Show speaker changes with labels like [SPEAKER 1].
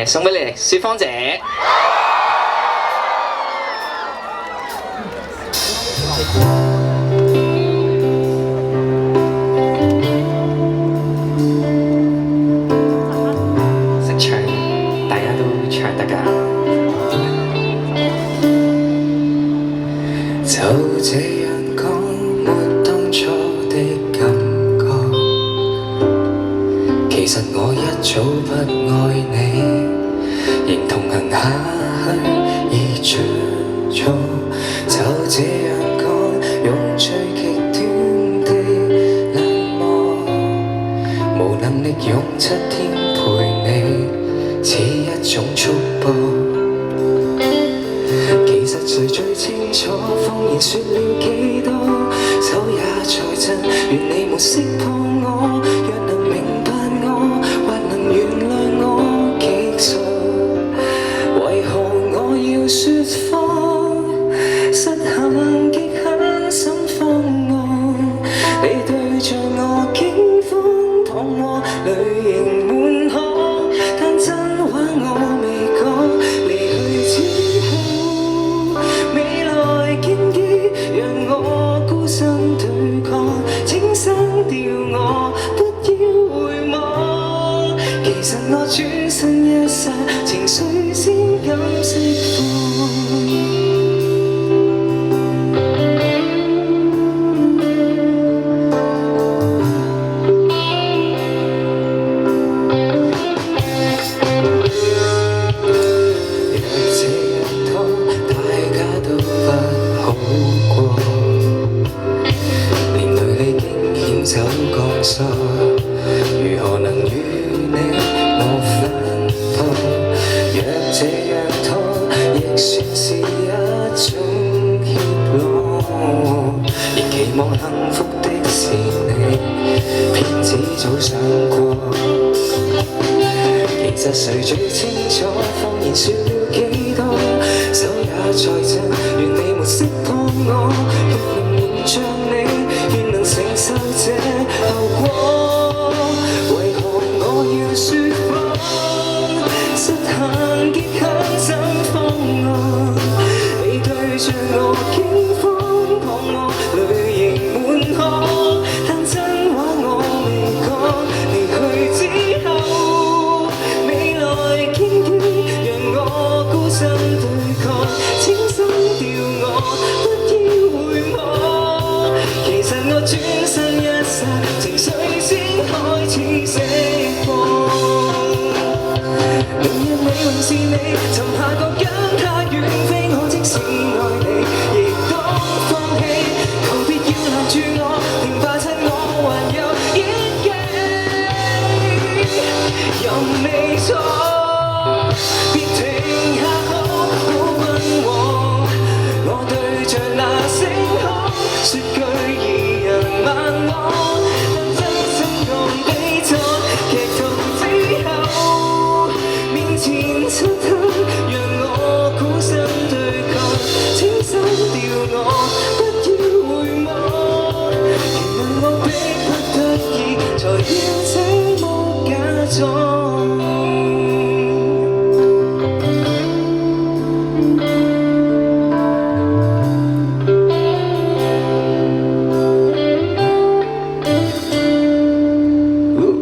[SPEAKER 1] 送俾你雪芳姐。識唱，大家都唱得㗎。就這樣講，沒當初的感覺。其實我一早不愛你，仍同行下去已着錯。就這樣講，用最極端的冷漠，無能力用7天陪你，似一種束縛。其實誰最清楚，謊言說了幾多，手也在震，願你沒識破我。若能明白我，或能原諒我極傻。為何我要說謊？失衡極狠心慌我，你對着我驚慌彷徨，淚盈滿腔，但真話我未講。離去之後，未來荊棘讓我孤身對抗，請刪掉我，不要回望。其實我轉身一剎，情緒先敢釋放。走鋼索，如何能與你我分開？若這樣拖，亦算是一種怯懦。仍期望幸福的是你，騙子早想過。其實誰最清楚，謊言說了幾多，手也在震，願你沒識破我。若能瞞着你，願能承受這後果。為何我要說謊？失衡極狠心慌我，你對着我驚慌彷徨，淚盈滿腔，但真話我未講。離去之後，未來荊棘讓我孤身對抗，請刪掉我，不要回望。其實我轉身一剎，情緒先開始釋放。明日你還是你，尋下個跟他遠飛，我即使愛你，亦當放棄。求別要攔住我，停吧趁我還有演技。任未錯，別停下好好問我，我對着那星空說句。